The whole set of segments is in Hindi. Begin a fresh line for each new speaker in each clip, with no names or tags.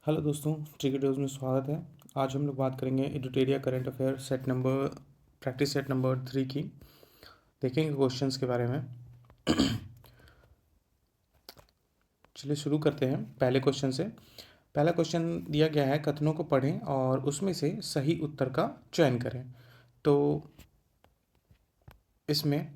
हेलो दोस्तों, ट्रिक वीडियोज़ में स्वागत है। आज हम लोग बात करेंगे Edutoria current affair practice set number 3 की। देखेंगे क्वेश्चंस के बारे में। चलिए शुरू करते हैं पहले क्वेश्चन से। पहला क्वेश्चन दिया गया है, कथनों को पढ़ें और उसमें से सही उत्तर का चयन करें। तो इसमें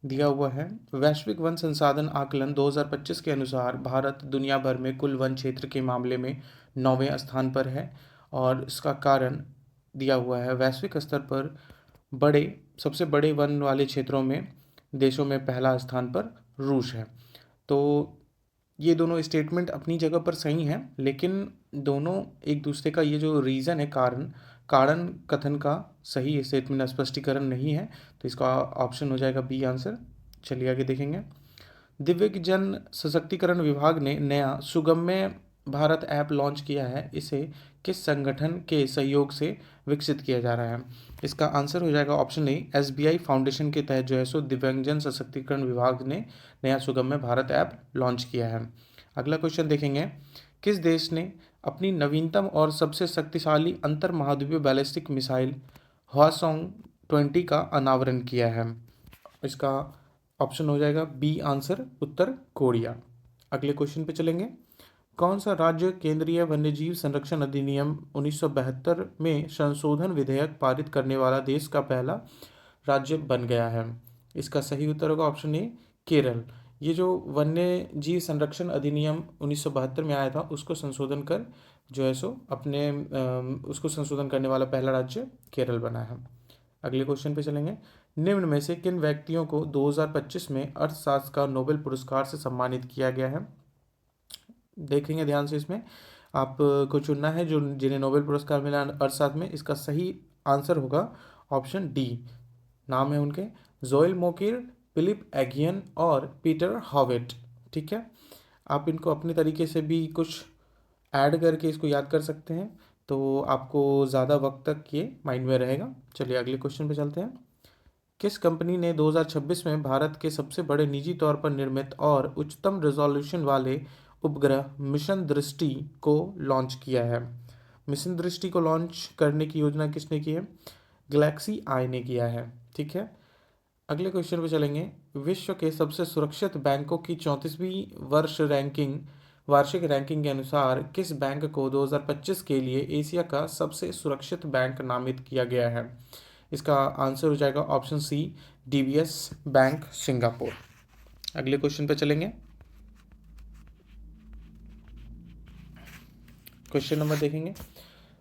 दिया हुआ है, वैश्विक वन संसाधन आकलन 2025 के अनुसार भारत दुनिया भर में कुल वन क्षेत्र के मामले में 9वें स्थान पर है। और इसका कारण दिया हुआ है, वैश्विक स्तर पर सबसे बड़े वन वाले क्षेत्रों में देशों में पहला स्थान पर रूस है। तो ये दोनों स्टेटमेंट अपनी जगह पर सही हैं, लेकिन दोनों एक दूसरे का ये जो रीज़न है, कारण कारण कथन का सही स्टेटमेंट स्पष्टीकरण नहीं है। तो इसका ऑप्शन हो जाएगा बी आंसर। चलिए आगे देखेंगे। दिव्यांगजन सशक्तिकरण विभाग ने नया सुगम्य भारत ऐप लॉन्च किया है। इसे किस संगठन के सहयोग से विकसित किया जा रहा है? इसका आंसर हो जाएगा ऑप्शन ए, एसबीआई फाउंडेशन के तहत जो है सो दिव्यांगजन सशक्तिकरण विभाग ने नया सुगम्य भारत ऐप लॉन्च किया है। अगला क्वेश्चन देखेंगे, किस देश ने अपनी नवीनतम और सबसे शक्तिशाली अंतर महाद्वीपीय बैलिस्टिक मिसाइल हवासोंग 20 का अनावरण किया है? इसका ऑप्शन हो जाएगा बी आंसर, उत्तर कोरिया। अगले क्वेश्चन पे चलेंगे। कौन सा राज्य केंद्रीय वन्यजीव संरक्षण अधिनियम 1972 में संशोधन विधेयक पारित करने वाला देश का पहला राज्य बन गया है? इसका सही उत्तर होगा ऑप्शन ए, केरल। ये जो वन्य जीव संरक्षण अधिनियम 1972 में आया था, उसको संशोधन कर जो है सो उसको संशोधन करने वाला पहला राज्य केरल बना है। अगले क्वेश्चन पे चलेंगे। निम्न में से किन व्यक्तियों को 2025 में अर्थशास्त्र का नोबेल पुरस्कार से सम्मानित किया गया है? देखेंगे ध्यान से, इसमें आपको चुनना है जो जिन्हें नोबेल पुरस्कार मिला अर्थशास्त्र में। इसका सही आंसर होगा ऑप्शन डी। नाम है उनके, जोएल मोकिर, फिलिप एगियन और पीटर हॉवेट। ठीक है, आप इनको अपने तरीके से भी कुछ ऐड करके इसको याद कर सकते हैं, तो आपको ज़्यादा वक्त तक ये माइंड में रहेगा। चलिए अगले क्वेश्चन पे चलते हैं। किस कंपनी ने 2026 में भारत के सबसे बड़े निजी तौर पर निर्मित और उच्चतम रिजोल्यूशन वाले उपग्रह मिशन दृष्टि को लॉन्च किया है? मिशन दृष्टि को लॉन्च करने की योजना किसने की है? गैलेक्सी आई ने किया है। ठीक है, अगले क्वेश्चन पे चलेंगे। विश्व के सबसे सुरक्षित बैंकों की 34वीं वार्षिक रैंकिंग के अनुसार किस बैंक को 2025 के लिए एशिया का सबसे सुरक्षित बैंक नामित किया गया है? इसका आंसर हो जाएगा option C, DBS bank Singapore. अगले क्वेश्चन पे चलेंगे। क्वेश्चन नंबर देखेंगे,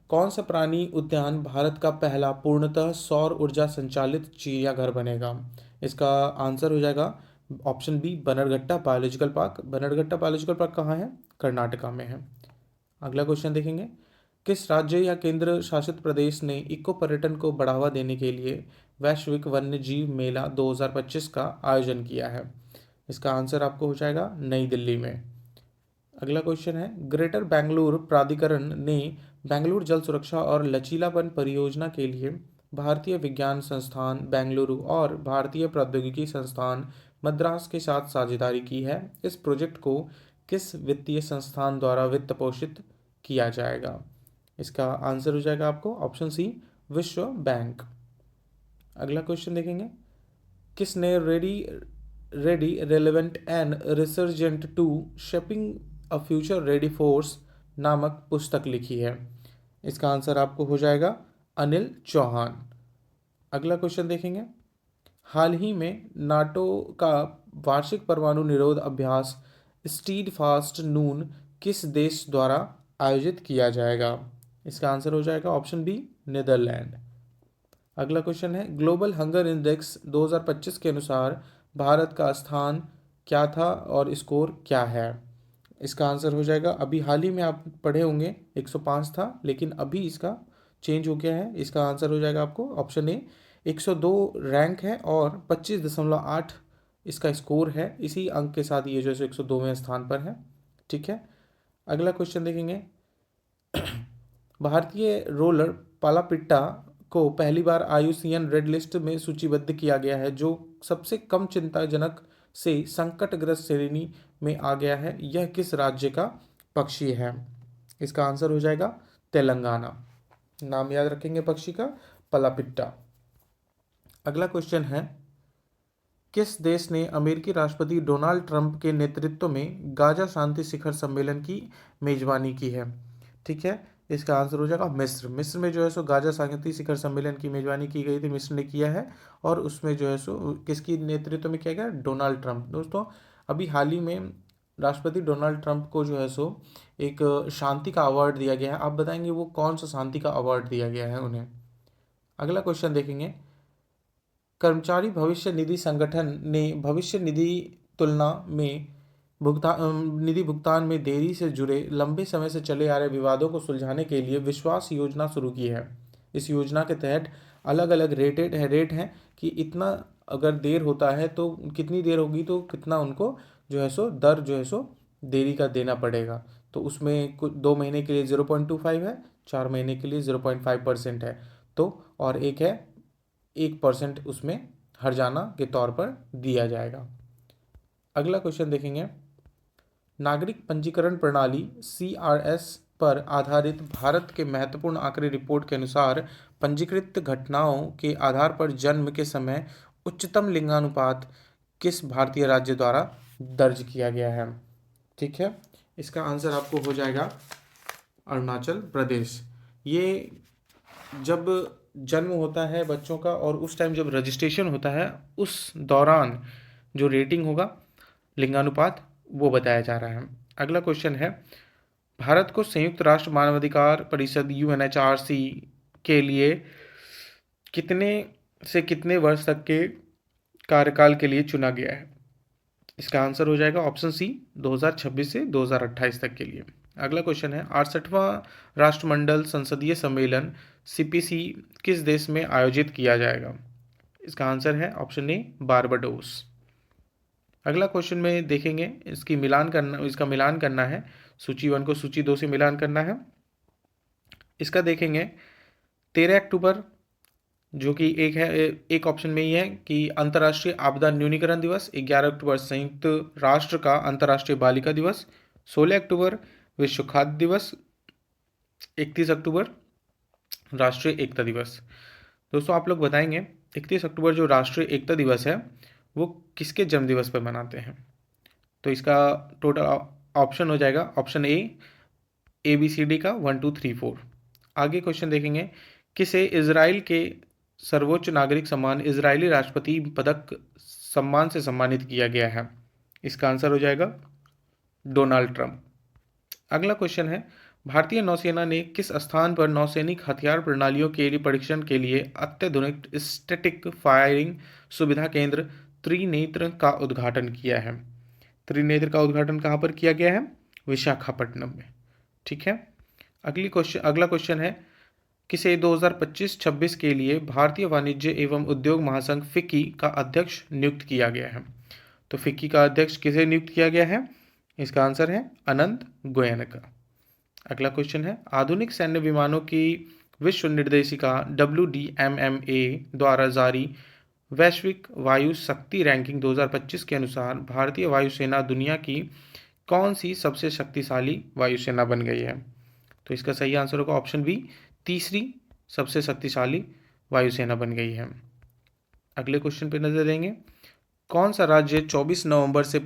कौन सा प्राणी उद्यान भारत का पहला पूर्णतः सौर ऊर्जा संचालित चिड़ियाघर बनेगा? इसका आंसर हो जाएगा option B, Bannerghatta biological park. Bannerghatta biological park कहाँ है? कर्नाटका में है। अगला क्वेश्चन देखेंगे, किस राज्य या केंद्र शासित प्रदेश ने इको पर्यटन को बढ़ावा देने के लिए वैश्विक वन्य जीव मेला 2025 का आयोजन किया है? इसका आंसर आपको हो जाएगा नई दिल्ली में। अगला क्वेश्चन है, ग्रेटर बेंगलुरु प्राधिकरण ने बेंगलुरु जल सुरक्षा और लचीलापन परियोजना के लिए भारतीय विज्ञान संस्थान बेंगलुरु और भारतीय प्रौद्योगिकी संस्थान मद्रास के साथ साझेदारी की है। इस प्रोजेक्ट को किस वित्तीय संस्थान द्वारा वित्त पोषित किया जाएगा? इसका आंसर हो जाएगा आपको ऑप्शन सी, विश्व बैंक। अगला क्वेश्चन देखेंगे, किसने ready ready relevant and resurgent to shaping a future ready force नामक पुस्तक लिखी है? इसका आंसर आपको हो जाएगा अनिल चौहान। अगला क्वेश्चन देखेंगे, हाल ही में नाटो का वार्षिक परमाणु निरोध अभ्यास स्टीड फास्ट नून किस देश द्वारा आयोजित किया जाएगा? इसका आंसर हो जाएगा ऑप्शन बी, नीदरलैंड। अगला क्वेश्चन है, ग्लोबल हंगर इंडेक्स 2025 के अनुसार भारत का स्थान क्या था और स्कोर क्या है? इसका आंसर हो जाएगा, अभी हाल ही में आप पढ़े होंगे 105 था, लेकिन अभी इसका चेंज हो गया है। इसका आंसर हो जाएगा आपको ऑप्शन ए, 102 रैंक है और 25.8 इसका स्कोर है। इसी अंक के साथ ये जो है 102वें स्थान पर है। ठीक है, अगला क्वेश्चन देखेंगे, भारतीय रोलर पालापिट्टा को पहली बार आईयूसीएन रेड लिस्ट में सूचीबद्ध किया गया है, जो सबसे कम चिंताजनक से संकटग्रस्त श्रेणी में आ गया है। यह किस राज्य का पक्षी है? इसका आंसर हो जाएगा तेलंगाना। नाम याद रखेंगे पक्षी का, पलापिट्टा। अगला क्वेश्चन है, किस देश ने अमेरिकी राष्ट्रपति डोनाल्ड ट्रंप के नेतृत्व में गाजा शांति शिखर सम्मेलन की मेजबानी की है? ठीक है, इसका आंसर हो जाएगा मिस्र। मिस्र में जो है सो गाजा शांति शिखर सम्मेलन की मेजबानी की गई थी, मिस्र ने किया है। और उसमें जो है सो किसकी नेतृत्व में किया गया? Donald Trump. दोस्तों, अभी हाल ही में राष्ट्रपति डोनाल्ड ट्रंप को जो है सो एक शांति का अवार्ड दिया गया है। आप बताएंगे वो कौन सा शांति का अवार्ड दिया गया है उन्हें? अगला क्वेश्चन देखेंगे, कर्मचारी भविष्य निधि संगठन ने भविष्य निधि तुलना में निधि भुगतान में देरी से जुड़े लंबे समय से चले आ रहे विवादों को सुलझाने के लिए विश्वास योजना शुरू की है। इस योजना के तहत अलग अलग रेट हैं कि इतना अगर देर होता है तो कितनी देर होगी तो कितना उनको जो है सो दर जो है सो देरी का देना पड़ेगा। तो उसमें कुछ 2 महीने के लिए 0.25 है, 4 महीने के लिए 0.5% है। तो और एक है 1% उसमें हर्जाना के तौर पर दिया जाएगा। अगला क्वेश्चन देखेंगे, नागरिक पंजीकरण प्रणाली CRS पर आधारित भारत के महत्वपूर्ण आंकड़े रिपोर्ट के अनुसार पंजीकृत घटनाओं के आधार पर जन्म के समय उच्चतम लिंगानुपात किस भारतीय राज्य द्वारा दर्ज किया गया है? ठीक है, इसका आंसर आपको हो जाएगा अरुणाचल प्रदेश। ये जब जन्म होता है बच्चों का और उस टाइम जब रजिस्ट्रेशन होता है उस दौरान जो रेटिंग होगा लिंगानुपात वो बताया जा रहा है। अगला क्वेश्चन है, भारत को संयुक्त राष्ट्र मानवाधिकार परिषद UNHRC के लिए कितने से कितने वर्ष तक के कार्यकाल के लिए चुना गया है? इसका आंसर हो जाएगा ऑप्शन सी, 2026 से 2028 तक के लिए। अगला क्वेश्चन है, 68वां राष्ट्रमंडल संसदीय सम्मेलन CPC किस देश में आयोजित किया जाएगा? इसका आंसर है ऑप्शन ए, बारबाडोस। अगला क्वेश्चन में देखेंगे, इसका मिलान करना है, सूची 1 को सूची 2 से मिलान करना है। इसका देखेंगे 13 अक्टूबर जो कि एक ऑप्शन में ही है कि अंतर्राष्ट्रीय आपदा न्यूनीकरण दिवस, 11 अक्टूबर संयुक्त राष्ट्र का अंतर्राष्ट्रीय बालिका दिवस, 16 अक्टूबर विश्व खाद्य दिवस, 31 अक्टूबर राष्ट्रीय एकता दिवस। दोस्तों आप लोग बताएंगे 31 अक्टूबर जो राष्ट्रीय एकता दिवस है वो किसके जन्म दिवस पर मनाते हैं? तो इसका टोटल ऑप्शन हो जाएगा ऑप्शन ए, ABCD का 1 2 3 4। आगे क्वेश्चन देखेंगे, किसे इजराइल के सर्वोच्च नागरिक सम्मान इजरायली राष्ट्रपति पदक सम्मान से सम्मानित किया गया है? इसका आंसर हो जाएगा डोनाल्ड ट्रंप। अगला क्वेश्चन है, भारतीय नौसेना ने किस स्थान पर नौसैनिक हथियार प्रणालियों के लिए परीक्षण के लिए अत्याधुनिक स्टैटिक फायरिंग सुविधा केंद्र त्रिनेत्र का उद्घाटन किया है? त्रिनेत्र का उद्घाटन कहाँ पर किया गया है? विशाखापट्टनम में। ठीक है, अगला क्वेश्चन है, किसे 2025-26 के लिए भारतीय वाणिज्य एवं उद्योग महासंघ फिक्की का अध्यक्ष नियुक्त किया गया है? तो फिक्की का अध्यक्ष किसे नियुक्त किया गया है? इसका आंसर है अनंत गोयनका। अगला क्वेश्चन है, आधुनिक सैन्य विमानों की विश्व निर्देशिका WDMMA द्वारा जारी वैश्विक वायु शक्ति रैंकिंग 2025 के अनुसार भारतीय वायुसेना दुनिया की कौन सी सबसे शक्तिशाली वायुसेना बन गई है? तो इसका सही आंसर होगा ऑप्शन बी, तीसरी सबसे शक्तिशाली वायुसेना बन गई है। अगले क्वेश्चन पे नजर देंगे, कौन सा राज्य 24 नवंबर से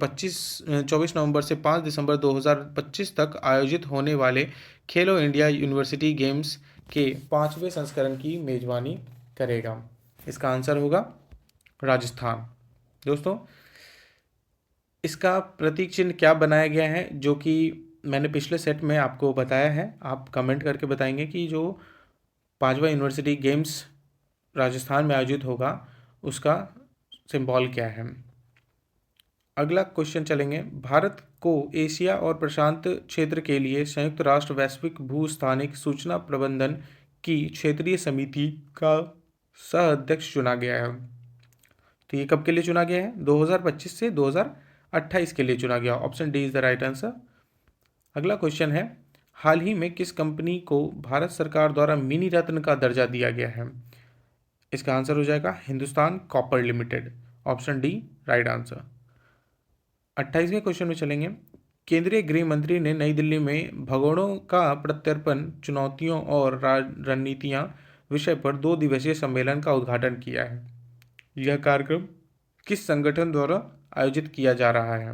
5 दिसंबर 2025 तक आयोजित होने वाले खेलो इंडिया यूनिवर्सिटी गेम्स के 5वें संस्करण की मेजबानी करेगा? इसका आंसर होगा राजस्थान। दोस्तों, इसका प्रतीक चिन्ह क्या बनाया गया है जो कि मैंने पिछले सेट में आपको बताया है? आप कमेंट करके बताएंगे कि जो 5वां यूनिवर्सिटी गेम्स राजस्थान में आयोजित होगा उसका सिंबल क्या है। अगला क्वेश्चन चलेंगे, भारत को एशिया और प्रशांत क्षेत्र के लिए संयुक्त राष्ट्र वैश्विक भूस्थानिक सूचना प्रबंधन की क्षेत्रीय समिति का सह अध्यक्ष चुना गया है। तो ये कब के लिए चुना गया है? 2025 से 2028 के लिए चुना गया। Option D is the right answer. अगला क्वेश्चन है, हाल ही में किस कंपनी को भारत सरकार द्वारा मिनी रत्न का दर्जा दिया गया है? इसका आंसर हो जाएगा Hindustan copper limited. Option D right answer. 28वें क्वेश्चन में चलेंगे, केंद्रीय गृह मंत्री ने नई दिल्ली में भगोड़ों का प्रत्यर्पण, चुनौतियां और रणनीतियां विषय पर 2 दिवसीय सम्मेलन का उद्घाटन किया है। यह कार्यक्रम किस संगठन द्वारा आयोजित किया जा रहा है?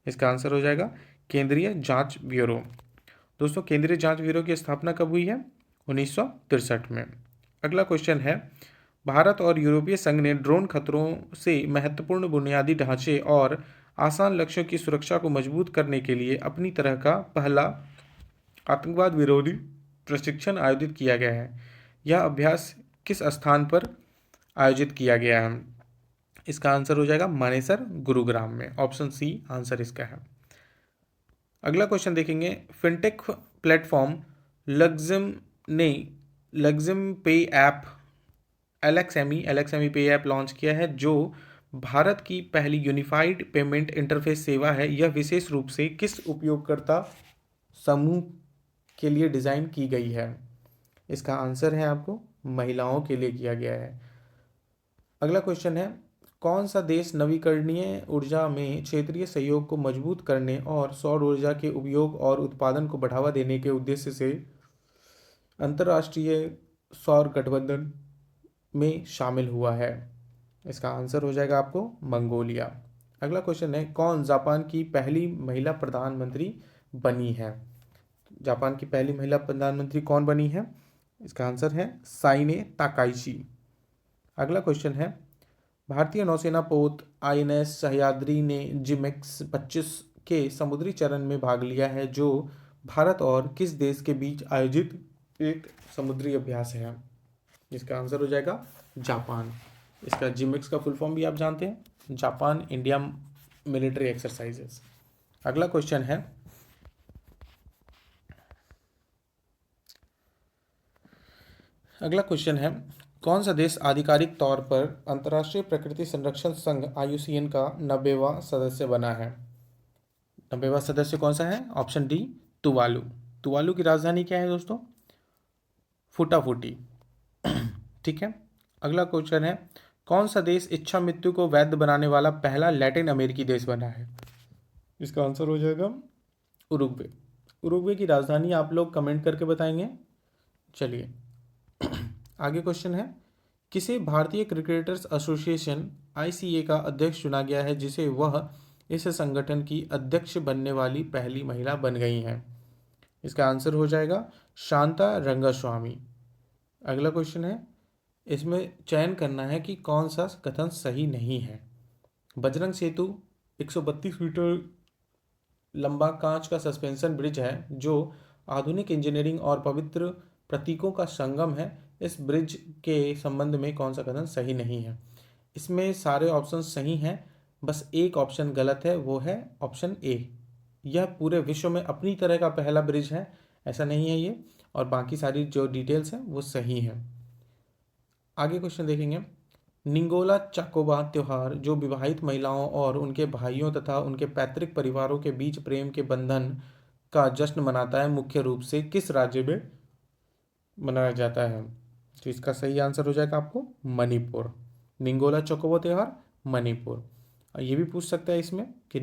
इसका आंसर हो जाएगा केंद्रीय जांच ब्यूरो। दोस्तों, केंद्रीय जांच ब्यूरो की स्थापना कब हुई है? 1963 में। अगला क्वेश्चन है, भारत और यूरोपीय संघ ने ड्रोन खतरों से महत्वपूर्ण बुनियादी ढांचे और आसान लक्ष्यों की सुरक्षा को मजबूत करने के लिए अपनी तरह का पहला आतंकवाद विरोधी प्रशिक्षण आयोजित किया गया है। यह अभ्यास किस स्थान पर आयोजित किया गया है? इसका आंसर हो जाएगा मानेसर, गुरुग्राम में। ऑप्शन सी आंसर इसका है। अगला क्वेश्चन देखेंगे, फिनटेक प्लेटफॉर्म लग्जिम ने लग्जिम पे ऐप एलएक्सएमई पे ऐप लॉन्च किया है, जो भारत की पहली यूनिफाइड पेमेंट इंटरफेस सेवा है। यह विशेष रूप से किस उपयोगकर्ता समूह के लिए डिज़ाइन की गई है? इसका आंसर है आपको महिलाओं के लिए किया गया है। अगला क्वेश्चन है, कौन सा देश नवीकरणीय ऊर्जा में क्षेत्रीय सहयोग को मजबूत करने और सौर ऊर्जा के उपयोग और उत्पादन को बढ़ावा देने के उद्देश्य से अंतर्राष्ट्रीय सौर गठबंधन में शामिल हुआ है? इसका आंसर हो जाएगा आपको मंगोलिया। अगला क्वेश्चन है, कौन जापान की पहली महिला प्रधानमंत्री बनी है? जापान की पहली महिला प्रधानमंत्री कौन बनी है? इसका आंसर है साइने ताकाइची। अगला क्वेश्चन है, भारतीय नौसेना पोत आईएनएस सह्याद्री ने जिमेक्स 25 के समुद्री चरण में भाग लिया है, जो भारत और किस देश के बीच आयोजित एक समुद्री अभ्यास है? इसका आंसर हो जाएगा जापान। इसका जिमेक्स का फुल फॉर्म भी आप जानते हैं, जापान इंडिया मिलिट्री एक्सरसाइजेस। अगला क्वेश्चन है, कौन सा देश आधिकारिक तौर पर अंतर्राष्ट्रीय प्रकृति संरक्षण संघ IUCN का 90वां सदस्य बना है? 90वां सदस्य कौन सा है? Option D Tuvalu. तुवालू की राजधानी क्या है दोस्तों? फुटाफुटी। ठीक है। अगला क्वेश्चन है, कौन सा देश इच्छा मृत्यु को वैध बनाने वाला पहला लैटिन अमेरिकी देश बना है? इसका आंसर हो जाएगा उरुग्वे। उरुग्वे की राजधानी आप लोग कमेंट करके बताएंगे। चलिए आगे क्वेश्चन है, किसे भारतीय क्रिकेटर्स एसोसिएशन ICA का अध्यक्ष चुना गया है, जिसे वह इस संगठन की अध्यक्ष बनने वाली पहली महिला बन गई हैं? इसका आंसर हो जाएगा शांता रंगास्वामी। अगला क्वेश्चन है, इसमें चयन करना है कि कौन सा कथन सही नहीं है। बजरंग सेतु 132 मीटर लंबा कांच का सस्पेंशन ब्रिज है, जो आधुनिक इंजीनियरिंग और पवित्र प्रतीकों का संगम है। इस ब्रिज के संबंध में कौन सा कथन सही नहीं है? इसमें सारे ऑप्शन सही हैं, बस एक ऑप्शन गलत है, वो है ऑप्शन ए। यह पूरे विश्व में अपनी तरह का पहला ब्रिज है, ऐसा नहीं है ये, और बाकी सारी जो डिटेल्स हैं वो सही हैं। आगे क्वेश्चन देखेंगे, निंगोला चाकोबा त्योहार, जो विवाहित महिलाओं और उनके भाइयों तथा उनके पैतृक परिवारों के बीच प्रेम के बंधन का जश्न मनाता है, मुख्य रूप से किस राज्य में मनाया जाता है? तो इसका सही आंसर हो जाएगा आपको मणिपुर। निंगोला चकोबा त्योहार मणिपुर। और ये भी पूछ सकता है इसमें कि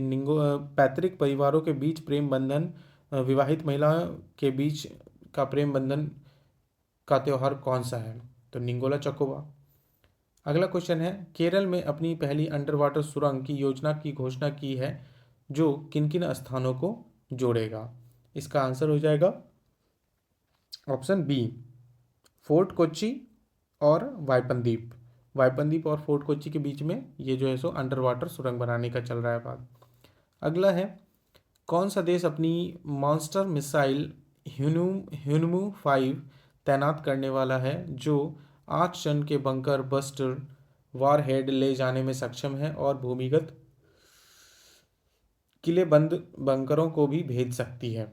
पैतृक परिवारों के बीच प्रेम बंधन, विवाहित महिलाओं के बीच का प्रेम बंधन का त्योहार कौन सा है? तो निंगोला चकोबा। अगला क्वेश्चन है, केरल में अपनी पहली अंडर वाटर सुरंग की योजना की घोषणा की है, जो किन किन स्थानों को जोड़ेगा? इसका आंसर हो जाएगा ऑप्शन बी, फोर्ट कोच्चि और वाइपनदीप। वाइपनदीप और फोर्ट कोच्चि के बीच में ये जो है सो अंडर वाटर सुरंग बनाने का चल रहा है बात। अगला है, कौन सा देश अपनी मॉन्स्टर मिसाइल ह्यूनमू 5 तैनात करने वाला है, जो 8 टन के बंकर बस्टर वारहेड ले जाने में सक्षम है और भूमिगत किलेबंद बंकरों को भी भेज सकती है?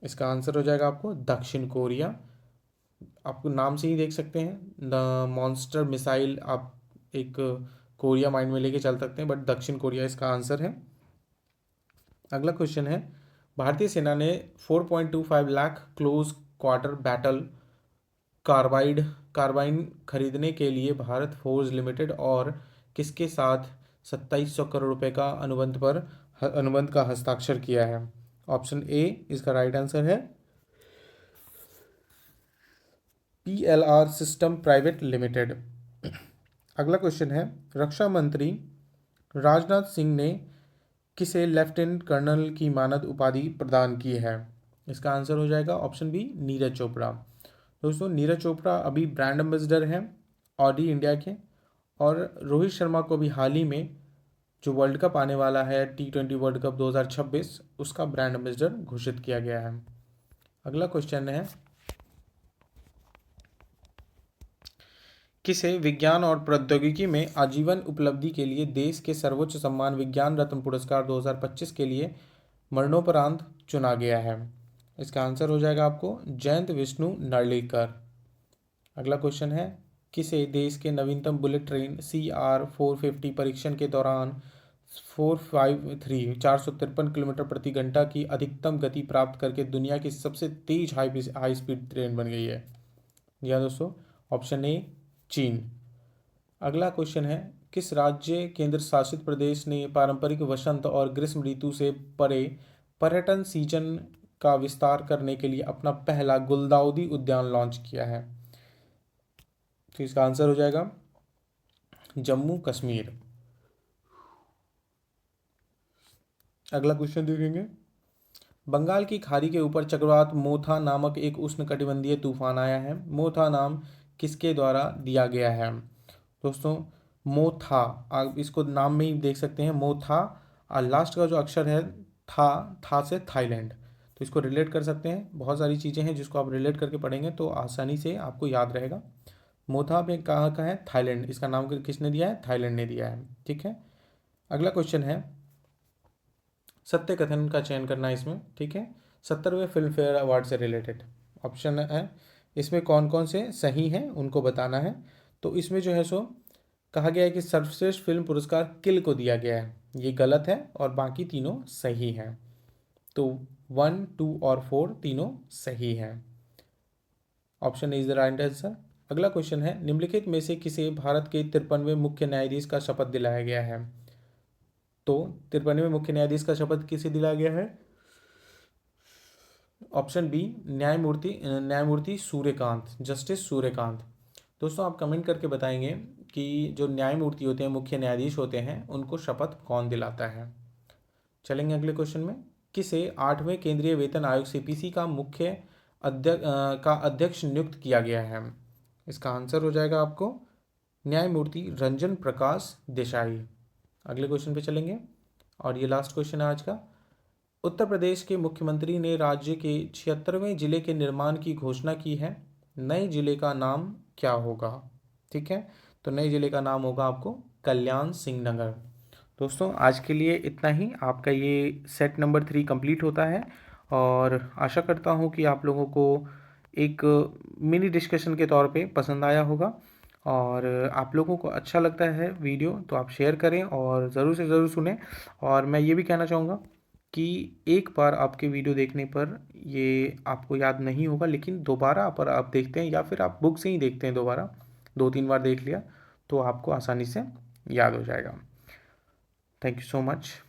इसका आंसर हो जाएगा आपको दक्षिण कोरिया। आपको नाम से ही देख सकते हैं, द मॉन्स्टर मिसाइल आप एक कोरिया माइंड में लेके चल सकते हैं, बट दक्षिण कोरिया इसका आंसर है। अगला क्वेश्चन है, भारतीय सेना ने 4.25 lakh close quarter battle carbine खरीदने के लिए भारत फोर्ज लिमिटेड और किसके साथ 2700 करोड़ रुपए का अनुबंध पर अनुबंध का हस्ताक्षर किया है? ऑप्शन ए इसका राइट आंसर है PLR सिस्टम प्राइवेट लिमिटेड। अगला क्वेश्चन है, रक्षा मंत्री राजनाथ सिंह ने किसे लेफ्टिनेंट कर्नल की मानद उपाधि प्रदान की है? इसका आंसर हो जाएगा ऑप्शन बी नीरज चोपड़ा। दोस्तों नीरज चोपड़ा अभी ब्रांड एम्बेसडर हैं ऑडी इंडिया के, और रोहित शर्मा को भी हाल ही में जो वर्ल्ड कप आने वाला है T20 वर्ल्ड कप 2026 उसका ब्रांड एम्बेसडर घोषित किया गया है। अगला क्वेश्चन है, किसे विज्ञान और प्रौद्योगिकी में आजीवन उपलब्धि के लिए देश के सर्वोच्च सम्मान विज्ञान रत्न पुरस्कार 2025 के लिए मरणोपरांत चुना गया है? इसका आंसर हो जाएगा आपको जयंत विष्णु नार्लिकर। अगला क्वेश्चन है, किसे देश के नवीनतम बुलेट ट्रेन CR450 परीक्षण के दौरान 453 किलोमीटर प्रति घंटा की अधिकतम गति प्राप्त करके दुनिया की सबसे तेज हाई स्पीड ट्रेन बन गई है? या दोस्तों ऑप्शन ए चीन। अगला क्वेश्चन है, किस राज्य केंद्र शासित प्रदेश ने पारंपरिक वसंत और ग्रीष्म ऋतु से परे पर्यटन सीजन का विस्तार करने के लिए अपना पहला गुलदाउदी उद्यान लॉन्च किया है? तो इसका आंसर हो जाएगा जम्मू कश्मीर। अगला क्वेश्चन देखेंगे, बंगाल की खाड़ी के ऊपर चक्रवात मोथा नामक एक उष्णकटिबंधीय तूफान आया है। मोथा नाम किसके द्वारा दिया गया है? दोस्तों मोथा, आप इसको नाम में ही देख सकते हैं मोथा, और लास्ट का जो अक्षर है था से थाईलैंड, तो इसको रिलेट कर सकते हैं। बहुत सारी चीज़ें हैं जिसको आप रिलेट करके पढ़ेंगे तो आसानी से आपको याद रहेगा। मोथा में कहाँ का है? थाईलैंड। इसका नाम किसने दिया है? थाईलैंड ने दिया है। ठीक है, अगला क्वेश्चन है, सत्य कथन का चयन करना है इसमें। ठीक है, 70वें फिल्म फेयर अवार्ड से रिलेटेड ऑप्शन है, इसमें कौन कौन से सही हैं उनको बताना है। तो इसमें जो है सो कहा गया है कि सर्वश्रेष्ठ फिल्म पुरस्कार किल को दिया गया है, ये गलत है, और बाकी तीनों सही हैं। तो 1, 2 और 4 तीनों सही हैं। Option is the right answer. अगला क्वेश्चन है, निम्नलिखित में से किसे भारत के 53वें मुख्य न्यायाधीश का शपथ दिलाया गया है? तो 53वें मुख्य न्यायाधीश का शपथ किसे दिलाया गया है? ऑप्शन बी न्यायमूर्ति सूर्यकांत, जस्टिस सूर्यकांत। दोस्तों आप कमेंट करके बताएंगे कि जो न्यायमूर्ति होते हैं, मुख्य न्यायाधीश होते हैं, उनको शपथ कौन दिलाता है। चलेंगे अगले क्वेश्चन में, किसे 8वें केंद्रीय वेतन आयोग CPC का अध्यक्ष नियुक्त किया गया है? इसका आंसर हो जाएगा आपको न्यायमूर्ति रंजन प्रकाश देसाई। अगले क्वेश्चन पे चलेंगे, और ये लास्ट क्वेश्चन है आज का। उत्तर प्रदेश के मुख्यमंत्री ने राज्य के 76वें जिले के निर्माण की घोषणा की है। नए जिले का नाम क्या होगा? ठीक है, तो नए जिले का नाम होगा आपको कल्याण सिंह नगर। दोस्तों आज के लिए इतना ही, आपका ये सेट नंबर 3 कंप्लीट होता है, और आशा करता हूँ कि आप लोगों को एक मिनी डिस्कशन के तौर पे पसंद आया होगा, और आप लोगों को अच्छा लगता है वीडियो तो आप शेयर करें और ज़रूर से ज़रूर सुनें। और मैं ये भी कहना चाहूँगा कि एक बार आपके वीडियो देखने पर ये आपको याद नहीं होगा, लेकिन दोबारा पर आप देखते हैं या फिर आप बुक से ही देखते हैं दोबारा, 2-3 बार देख लिया तो आपको आसानी से याद हो जाएगा। Thank you so much.